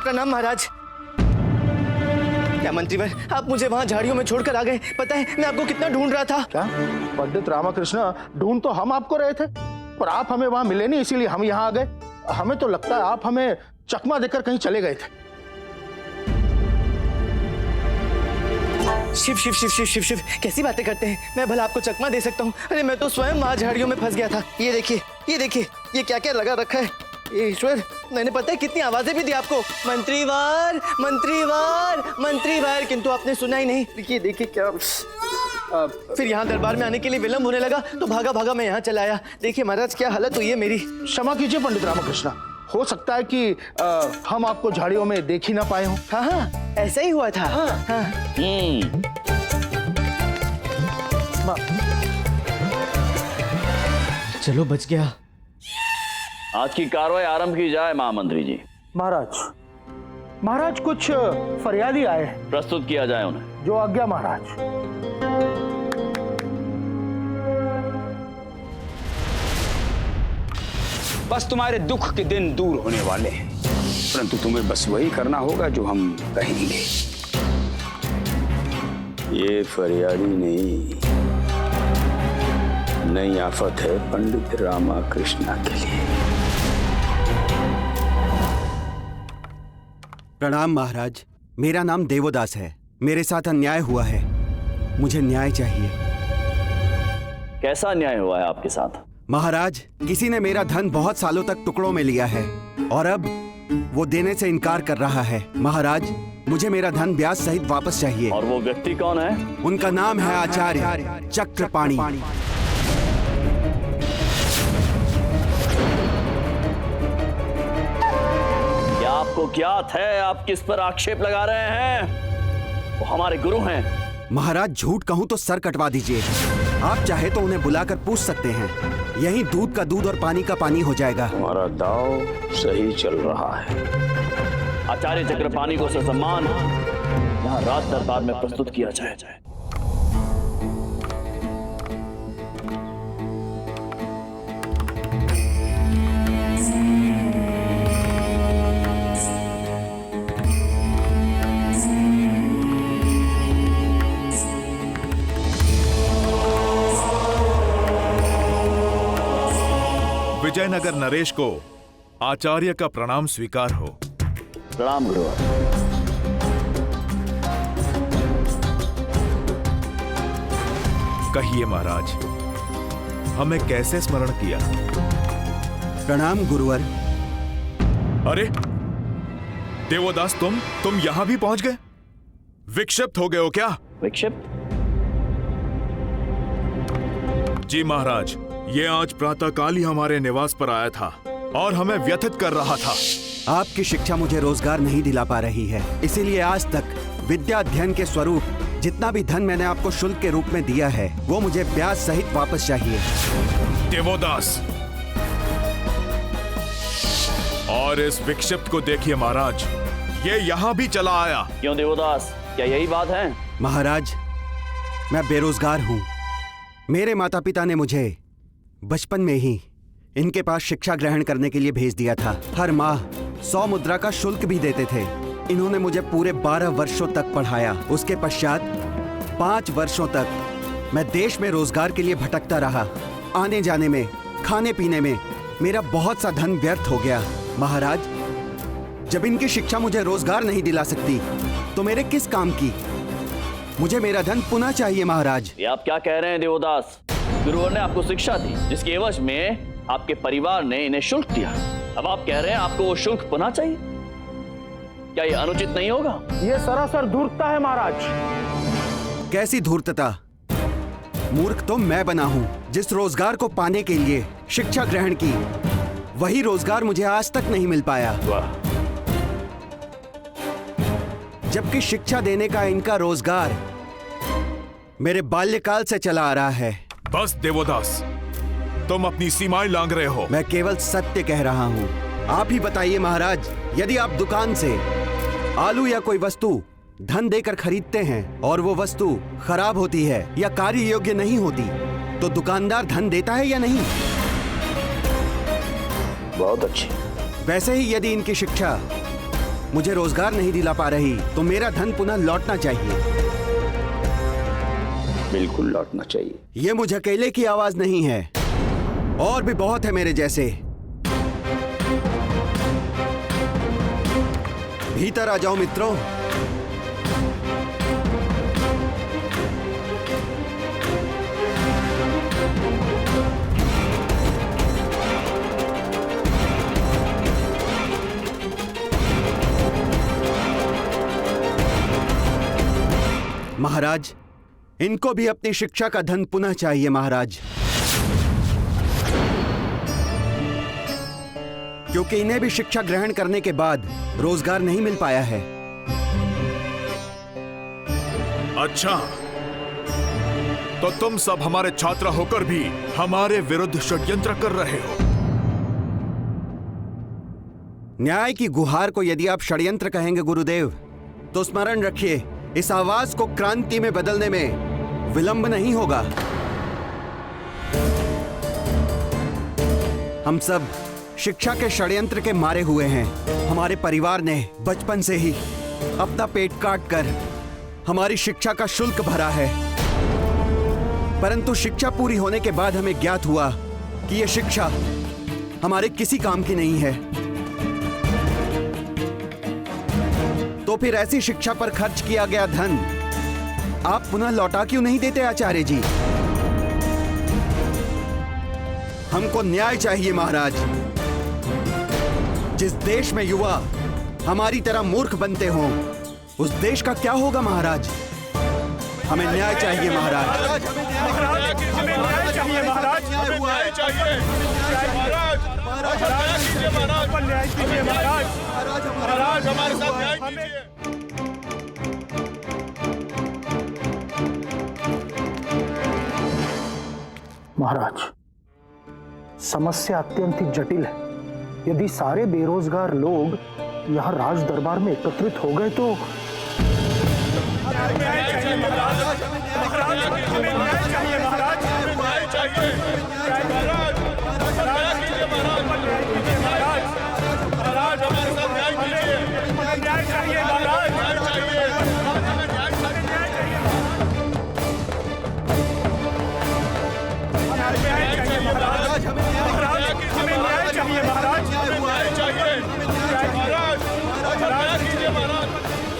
प्रणाम महाराज। क्या मंत्रीवर, आप मुझे वहां झाड़ियों में छोड़कर आ गए? पता है मैं आपको कितना ढूंढ रहा था। क्या पंडित रामकृष्ण, ढूंढ तो हम आपको रहे थे, पर आप हमें वहां मिले नहीं, इसीलिए हम यहाँ आ गए। हमें तो लगता है आप हमें चकमा देकर कहीं चले गए थे। शिव शिव शिव शिव शिव शिव, कैसी बातें करते हैं? मैं भला आपको चकमा दे सकता हूँ? अरे मैं तो स्वयं वहां झाड़ियों में फंस गया था। ये देखिए, ये देखिए, ये क्या क्या लगा रखा है। ये ईश्वर, मैंने पता है कितनी आवाजें भी दी आपको, मंत्रीवार मंत्रीवार मंत्रीवार, किंतु आपने सुना ही नहीं। देखिए देखिए क्या। फिर यहाँ दरबार में आने के लिए विलंब होने लगा तो भागा भागा मैं यहाँ चला आया। देखिए महाराज क्या हालत हुई है मेरी। क्षमा कीजिए पंडित रामकृष्ण, हो सकता है कि हम आपको झाड़ियों में देख ही ना पाए हों। हाँ हाँ, ऐसा ही हुआ था। हाँ। चलो बच गया। आज की कार्रवाई आरंभ की जाए महामंत्री जी। महाराज कुछ फरियादी आए हैं। प्रस्तुत किया जाए उन्हें। जो आज्ञा महाराज। बस तुम्हारे दुख के दिन दूर होने वाले हैं, परंतु तुम्हें बस वही करना होगा जो हम कहेंगे। ये फरियादी नहीं, नई आफत है पंडित रामकृष्ण के लिए। प्रणाम महाराज, मेरा नाम देवोदास है। मेरे साथ अन्याय हुआ है, मुझे न्याय चाहिए। कैसा अन्याय हुआ है आपके साथ? महाराज, किसी ने मेरा धन बहुत सालों तक टुकड़ों में लिया है और अब वो देने से इनकार कर रहा है। महाराज, मुझे मेरा धन ब्याज सहित वापस चाहिए। और वो व्यक्ति कौन है? उनका नाम है आचार्य चक्रपाणी। क्या आपको ज्ञात है आप किस पर आक्षेप लगा रहे हैं? वो हमारे गुरु हैं। महाराज, झूठ कहूं तो सर कटवा दीजिए। आप चाहे तो उन्हें बुलाकर पूछ सकते हैं। यही दूध का दूध और पानी का पानी हो जाएगा। हमारा दाव सही चल रहा है। आचार्य चक्रपाणी को ससम्मान यहाँ रात दरबार में प्रस्तुत किया जाए। विजयनगर नरेश को आचार्य का प्रणाम स्वीकार हो। प्रणाम गुरु। कहिए महाराज, हमें कैसे स्मरण किया? प्रणाम गुरुवर। अरे देवोदास, तुम यहां भी पहुंच गए? विक्षिप्त हो गए हो क्या? विक्षिप्त? जी महाराज, ये आज प्रातःकाल ही हमारे निवास पर आया था और हमें व्यथित कर रहा था। आपकी शिक्षा मुझे रोजगार नहीं दिला पा रही है, इसीलिए आज तक विद्या अध्ययन के स्वरूप जितना भी धन मैंने आपको शुल्क के रूप में दिया है वो मुझे ब्याज सहित वापस चाहिए। देवोदास, और इस विक्षिप्त को देखिए महाराज, ये यहाँ भी चला आया। क्यों देवोदास, क्या यही बात है? महाराज, मैं बेरोजगार हूँ। मेरे माता पिता ने मुझे बचपन में ही इनके पास शिक्षा ग्रहण करने के लिए भेज दिया था। हर माह 100 मुद्रा का शुल्क भी देते थे। इन्होंने मुझे पूरे 12 वर्षों तक पढ़ाया। उसके पश्चात 5 वर्षों तक मैं देश में रोजगार के लिए भटकता रहा। आने जाने में, खाने पीने में मेरा बहुत सा धन व्यर्थ हो गया। महाराज, जब इनकी शिक्षा मुझे रोजगार नहीं दिला सकती तो मेरे किस काम की? मुझे मेरा धन पुनः चाहिए महाराज। ये आप क्या कह रहे हैं देवोदास? गुरुवर ने आपको शिक्षा दी जिसके एवज में आपके परिवार ने इन्हें शुल्क दिया। अब आप कह रहे हैं आपको वो शुल्क पुनः चाहिए? क्या ये अनुचित नहीं होगा? ये सरासर धूर्तता है महाराज। कैसी धूर्तता? मूर्ख तो मैं बना हूं। जिस रोजगार को पाने के लिए शिक्षा ग्रहण की, वही रोजगार मुझे आज तक नहीं मिल पाया। वाह। जबकि शिक्षा देने का इनका रोजगार मेरे बाल्यकाल से चला आ रहा है। बस देवोदास, तुम अपनी सीमाएं लांघ रहे हो। मैं केवल सत्य कह रहा हूँ। आप ही बताइए महाराज, यदि आप दुकान से आलू या कोई वस्तु धन देकर खरीदते हैं और वो वस्तु खराब होती है या कार्य योग्य नहीं होती, तो दुकानदार धन देता है या नहीं? बहुत अच्छी। वैसे ही यदि इनकी शिक्षा मुझे रोजगार नहीं दिला पा रही तो मेरा धन पुनः लौटना चाहिए। बिल्कुल लौटना चाहिए। ये मुझे अकेले की आवाज नहीं है, और भी बहुत है मेरे जैसे। भीतर आ जाओ मित्रों। महाराज, इनको भी अपनी शिक्षा का धन पुनः चाहिए महाराज, क्योंकि इन्हें भी शिक्षा ग्रहण करने के बाद रोजगार नहीं मिल पाया है। अच्छा, तो तुम सब हमारे छात्र होकर भी हमारे विरुद्ध षड्यंत्र कर रहे हो। न्याय की गुहार को यदि आप षड्यंत्र कहेंगे गुरुदेव, तो स्मरण रखिए, इस आवाज को क्रांति में बदलने में विलंब नहीं होगा। हम सब शिक्षा के षड्यंत्र के मारे हुए हैं। हमारे परिवार ने बचपन से ही अपना पेट काट कर हमारी शिक्षा का शुल्क भरा है, परंतु शिक्षा पूरी होने के बाद हमें ज्ञात हुआ कि यह शिक्षा हमारे किसी काम की नहीं है। तो फिर ऐसी शिक्षा पर खर्च किया गया धन आप पुनः लौटा क्यों नहीं देते आचार्य जी? हमको न्याय चाहिए महाराज। जिस देश में युवा हमारी तरह मूर्ख बनते हों, उस देश का क्या होगा महाराज? हमें न्याय चाहिए महाराज। हमें न्याय चाहिए महाराज। न्याय चाहिए महाराज, हमारे साथ न्याय कीजिए। महाराज, समस्या अत्यंत ही जटिल है। यदि सारे बेरोजगार लोग यहाँ राज दरबार में एकत्रित हो गए तो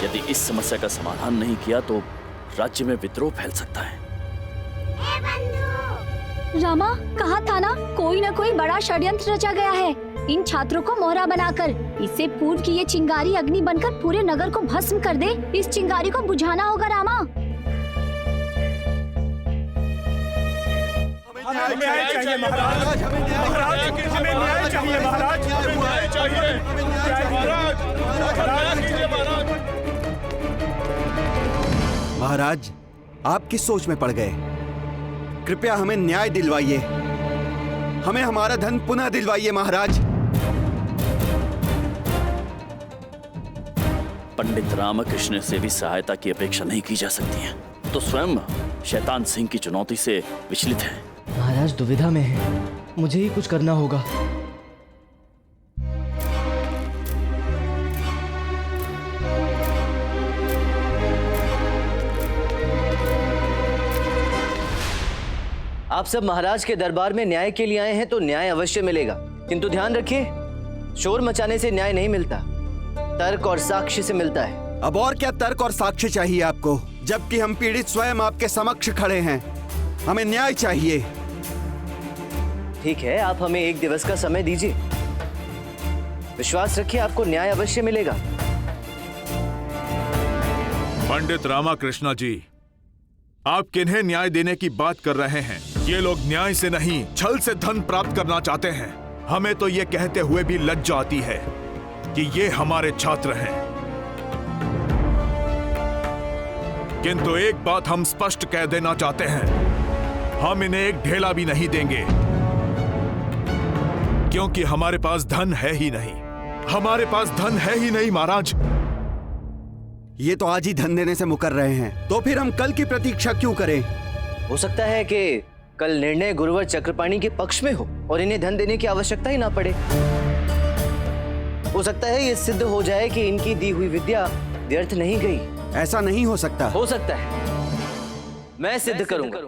यदि इस समस्या का समाधान नहीं किया तो राज्य में विद्रोह फैल सकता है। रामा, कहा था ना, कोई न कोई बड़ा षड्यंत्र रचा गया है इन छात्रों को मोहरा बनाकर। इससे पूर्व की ये चिंगारी अग्नि बनकर पूरे नगर को भस्म कर दे। इस चिंगारी को बुझाना होगा रामा। हमें न्याय चाहिए महाराज। हमें न्याय चाहिए महाराज। न्याय चाहिए महाराज, आप किस सोच में पड़ गए? कृपया हमें न्याय दिलवाइए, हमें हमारा धन पुनः दिलवाइए महाराज। पंडित रामकृष्ण से भी सहायता की अपेक्षा नहीं की जा सकती है, तो स्वयं शैतान सिंह की चुनौती से विचलित है। महाराज दुविधा में है, मुझे ही कुछ करना होगा। आप सब महाराज के दरबार में न्याय के लिए आए हैं तो न्याय अवश्य मिलेगा, किंतु ध्यान रखिए, शोर मचाने से न्याय नहीं मिलता, तर्क और साक्ष्य से मिलता है। अब और क्या तर्क और साक्ष्य चाहिए आपको, जबकि हम पीड़ित स्वयं आपके समक्ष खड़े हैं। हमें न्याय चाहिए। ठीक है, आप हमें 1 दिवस का समय दीजिए, विश्वास रखिए आपको न्याय अवश्य मिलेगा। पंडित रामकृष्ण जी, आप किन्हें न्याय देने की बात कर रहे हैं? ये लोग न्याय से नहीं, छल से धन प्राप्त करना चाहते हैं। हमें तो ये कहते हुए भी लज्जा आती है कि ये हमारे छात्र हैं। किंतु एक बात हम स्पष्ट कह देना चाहते हैं, हम इन्हें एक ढेला भी नहीं देंगे, क्योंकि हमारे पास धन है ही नहीं। हमारे पास धन है ही नहीं महाराज। ये तो आज ही धन देने से मुकर रहे हैं, तो फिर हम कल की प्रतीक्षा क्यों करें? हो सकता है कि कल निर्णय गुरुवर चक्रपाणी के पक्ष में हो और इन्हें धन देने की आवश्यकता ही ना पड़े। हो सकता है ये सिद्ध हो जाए कि इनकी दी हुई विद्या व्यर्थ नहीं गई। ऐसा नहीं हो सकता। हो सकता है, मैं सिद्ध करूंगा।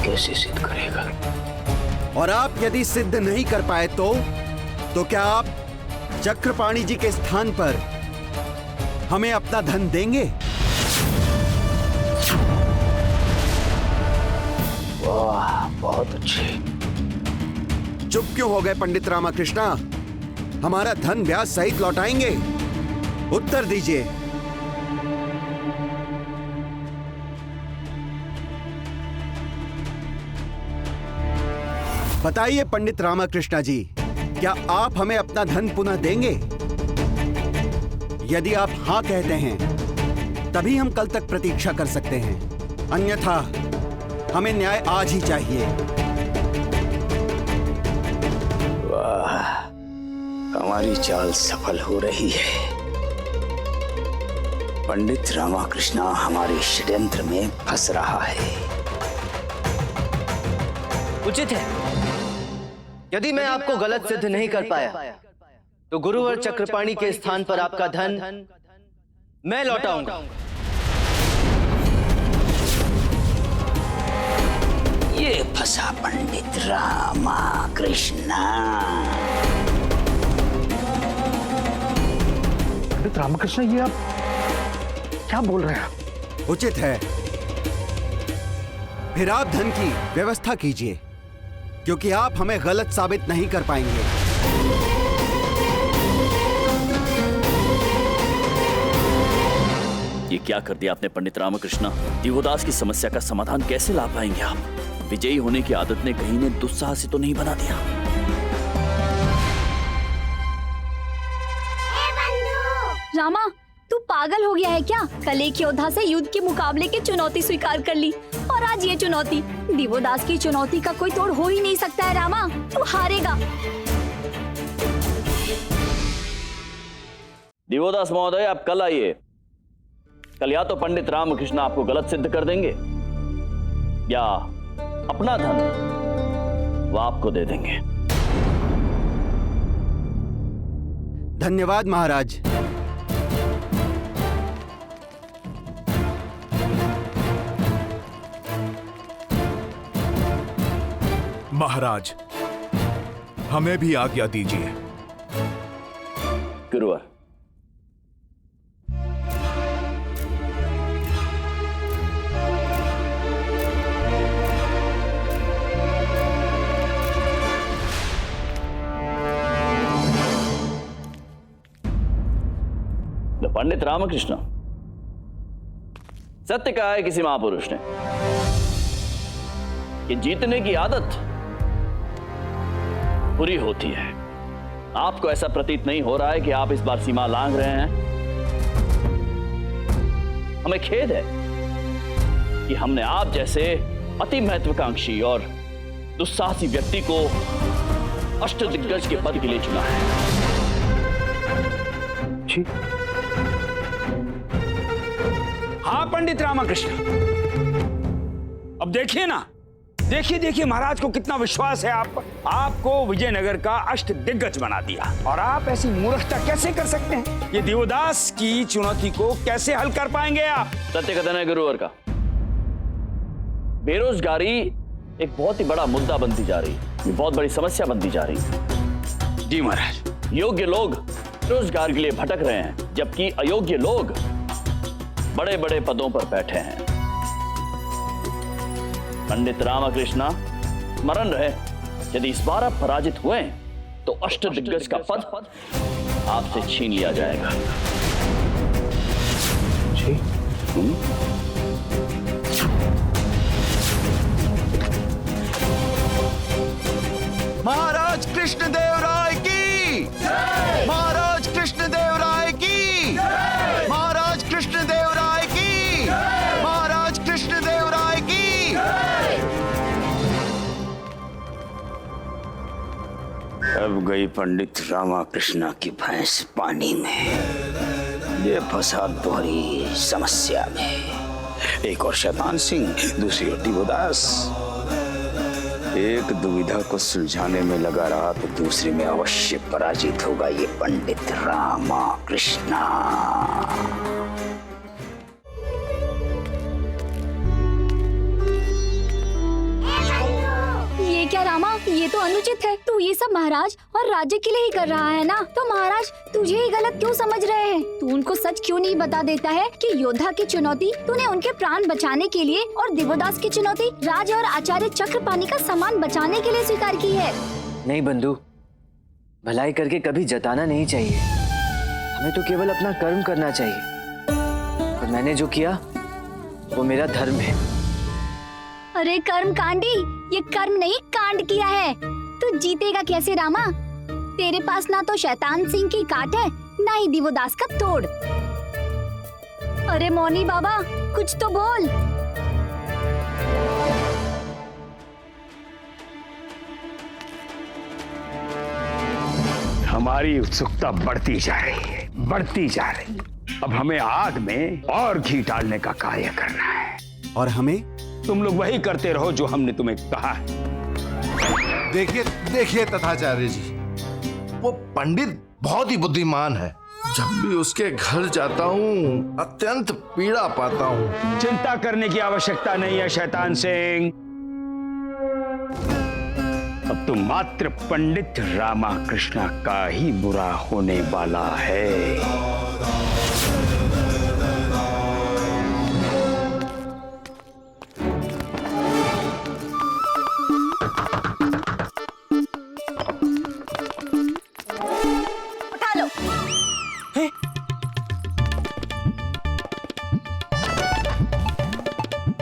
कैसे सिद्ध करेगा? और आप यदि सिद्ध नहीं कर पाए तो क्या आप चक्रपाणी जी के स्थान पर हमें अपना धन देंगे? वाह, बहुत अच्छे। चुप क्यों हो गए पंडित रामाकृष्णा? हमारा धन ब्याज सहित लौटाएंगे? उत्तर दीजिए। बताइए पंडित रामाकृष्णा जी, क्या आप हमें अपना धन पुनः देंगे? यदि आप हां कहते हैं तभी हम कल तक प्रतीक्षा कर सकते हैं, अन्यथा हमें न्याय आज ही चाहिए। वाह, हमारी चाल सफल हो रही है। पंडित रामाकृष्णा हमारे षड्यंत्र में फंस रहा है। उचित है। यदि मैं आपको गलत सिद्ध नहीं कर पाया तो गुरुवर चक्रपाणी के स्थान पर आपका धन मैं लौटाऊंगा। ये फंसा पंडित रामाकृष्णा। पंडित रामकृष्ण, ये आप क्या बोल रहे हैं? उचित है, फिर आप धन की व्यवस्था कीजिए, क्योंकि आप हमें गलत साबित नहीं कर पाएंगे। ये क्या कर दिया आपने पंडित रामकृष्णा? दिवोदास की समस्या का समाधान कैसे ला पाएंगे आप? विजयी होने की आदत ने कहीं ने दुस्साहसी तो नहीं बना दिया? रामा, तू पागल हो गया है क्या? कल एक योद्धा से युद्ध के मुकाबले की चुनौती स्वीकार कर ली और आज ये चुनौती। दिवोदास की चुनौती का कोई तोड़ हो ही नहीं सकता है रामा, तू हारेगा। दिवोदास महोदय, आप कल आइए। कल या तो पंडित रामकृष्ण आपको गलत सिद्ध कर देंगे या अपना धन वो आपको दे देंगे। धन्यवाद महाराज। महाराज, हमें भी आज्ञा दीजिए। गुरुवर, पंडित रामकृष्ण, सत्य कहा है किसी महापुरुष ने कि जीतने की आदत बुरी होती है। आपको ऐसा प्रतीत नहीं हो रहा है कि आप इस बार सीमा लांघ रहे हैं? हमें खेद है कि हमने आप जैसे अति महत्वाकांक्षी और दुस्साहसी व्यक्ति को अष्टदिग्गज के पद के लिए चुना है। जी हाँ पंडित रामकृष्ण, अब देखिए ना, देखिए महाराज को कितना विश्वास है आप पर। आपको विजयनगर का अष्ट दिग्गज बना दिया और आप ऐसी मूर्खता कैसे कर सकते हैं? ये दिवोदास की चुनौती को कैसे हल कर पाएंगे आप? सत्य कथन है गुरुवर का। बेरोजगारी एक बहुत ही बड़ा मुद्दा बनती जा रही, ये बहुत बड़ी समस्या बनती जा रही। जी महाराज। योग्य लोग रोजगार के लिए भटक रहे हैं, जबकि अयोग्य लोग बड़े बड़े पदों पर बैठे हैं। पंडित रामकृष्ण, स्मरण रहे, यदि इस बार आप पराजित हुए तो अष्टदिग्गज का पद आपसे छीन लिया जाएगा। जी महाराज कृष्णदेव राय की, महाराज कृष्णदेव राय की, महाराज कृष्णदेव राय की, महाराज कृष्णदेव राय की। अब गई पंडित रामकृष्ण की भैंस पानी में। ये फंसा दोहरी समस्या में। एक और शैतान सिंह, दूसरी ओर दिवोदास। एक दुविधा को सुलझाने में लगा रहा तो दूसरे में अवश्य पराजित होगा ये पंडित रामाकृष्णा। ये क्या रामा, ये तो अनुचित है। तू ये सब महाराज और राज्य के लिए ही कर रहा है ना, तो महाराज तुझे ही गलत क्यों समझ रहे हैं? तू उनको सच क्यों नहीं बता देता है कि योद्धा की चुनौती तूने उनके प्राण बचाने के लिए और दिवोदास की चुनौती राज और आचार्य चक्रपाणि का सम्मान बचाने के लिए स्वीकार की है? नहीं बंधु, भलाई करके कभी जताना नहीं चाहिए। हमें तो केवल अपना कर्म करना चाहिए और मैंने जो किया वो मेरा धर्म है। अरे कर्म कांडी, ये कर्म नहीं कांड किया है। तू जीतेगा कैसे रामा? तेरे पास ना तो शैतान सिंह की काट है, ना ही दिवोदास का तोड़। अरे मौनी बाबा, कुछ तो बोल। हमारी उत्सुकता बढ़ती जा रही है, बढ़ती जा रही है। अब हमें आग में और घी डालने का कार्य करना है। और हमें? तुम लोग वही करते रहो जो हमने तुम्हें कहा है। देखिए देखिए तथाचार्य जी, वो पंडित बहुत ही बुद्धिमान है। जब भी उसके घर जाता हूँ अत्यंत पीड़ा पाता हूँ। चिंता करने की आवश्यकता नहीं है शैतान सिंह। अब तो मात्र पंडित रामाकृष्णा का ही बुरा होने वाला है।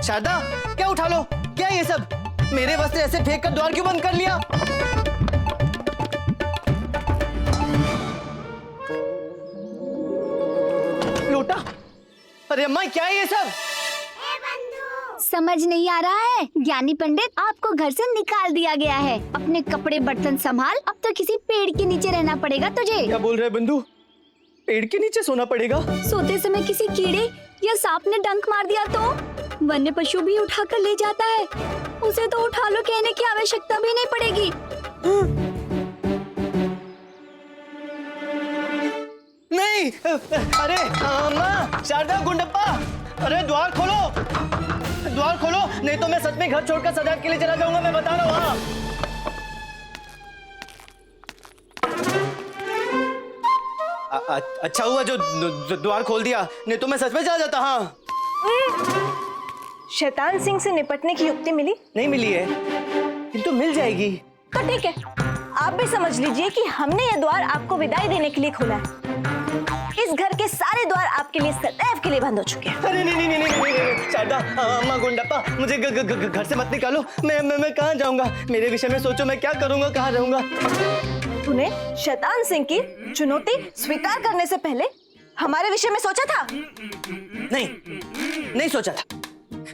शारदा, क्या उठा लो? क्या ये सब? मेरे वस्त्र ऐसे फेंक कर द्वार क्यों बंद कर लिया? लोटा? अरे अम्मा, क्या है ये सब? समझ नहीं आ रहा है? ज्ञानी पंडित, आपको घर से निकाल दिया गया है। अपने कपड़े बर्तन संभाल, अब तो किसी पेड़ के नीचे रहना पड़ेगा तुझे। क्या बोल रहे बंधु? पेड़ के नीचे सोना पड़ेगा? सोते समय किसी कीड़े या सांप ने डंक मार दिया तो? वन्य पशु भी उठाकर ले जाता है, उसे तो उठा लो कहने की आवश्यकता भी नहीं पड़ेगी। नहीं, अरे अम्मा, शारदा, गुंडप्पा, अरे द्वार खोलो, द्वार खोलो, नहीं तो मैं सच में घर छोड़कर सदैव के लिए चला जाऊंगा, मैं बता रहा हूँ। अच्छा हुआ जो द्वार खोल दिया, नहीं तो मैं सच में चला जाता। हाँ, शैतान सिंह से निपटने की युक्ति मिली? नहीं मिली है, किंतु मिल जाएगी। तो ठीक है, आप भी समझ लीजिए कि हमने ये द्वार आपको विदाई देने के लिए खोला है। इस घर के सारे द्वार आपके लिए सदैव के लिए बंद हो चुके हैं। अरे नहीं नहीं नहीं नहीं नहीं, शारदा, अम्मा, गुंडप्पा, मुझे घर से मत निकालो। मैं कहाँ जाऊंगा? मेरे विषय में सोचो, मैं क्या करूंगा, कहाँ रहूंगा? तूने शैतान सिंह की चुनौती स्वीकार करने से पहले हमारे विषय में सोचा था? नहीं सोचा था।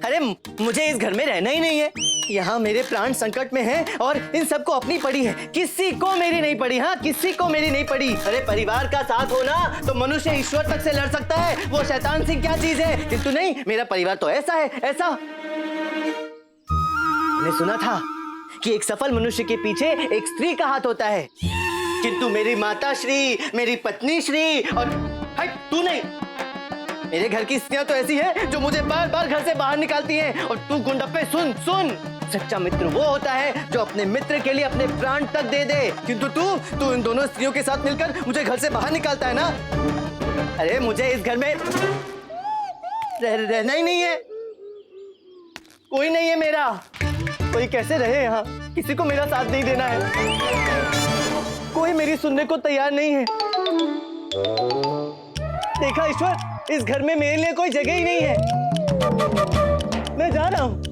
अरे मुझे इस घर में रहना ही नहीं है। यहाँ मेरे प्राण संकट में हैं और इन सबको अपनी पड़ी है, किसी को मेरी नहीं पड़ी। हाँ, किसी को मेरी नहीं पड़ी। अरे परिवार का साथ होना तो मनुष्य ईश्वर तक से लड़ सकता है, वो शैतान सिंह क्या चीज है? किंतु नहीं, मेरा परिवार तो ऐसा है, ऐसा। मैंने सुना था कि एक सफल मनुष्य के पीछे एक स्त्री का हाथ होता है, किंतु मेरी माता श्री, मेरी पत्नी श्री और तू नहीं, मेरे घर की स्त्रियां तो ऐसी है जो मुझे बार बार घर से बाहर निकालती हैं। और तू गुंडप्पे सुन, सच्चा मित्र वो होता है जो अपने मित्र के लिए अपने प्राण तक दे दे, किंतु तू इन दोनों स्त्रियों के साथ मिलकर मुझे घर से बाहर निकालता है ना। अरे मुझे इस घर में रहना ही नहीं है, कोई नहीं है मेरा। कोई कैसे रहे यहाँ? किसी को मेरा साथ नहीं देना है, कोई मेरी सुनने को तैयार नहीं है। देखा ईश्वर, इस घर में मेरे लिए कोई जगह ही नहीं है। मैं जा रहा हूं।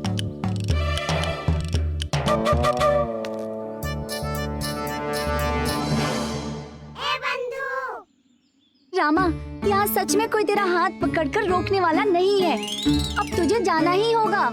रामा, यहाँ सच में कोई तेरा हाथ पकड़कर रोकने वाला नहीं है। अब तुझे जाना ही होगा।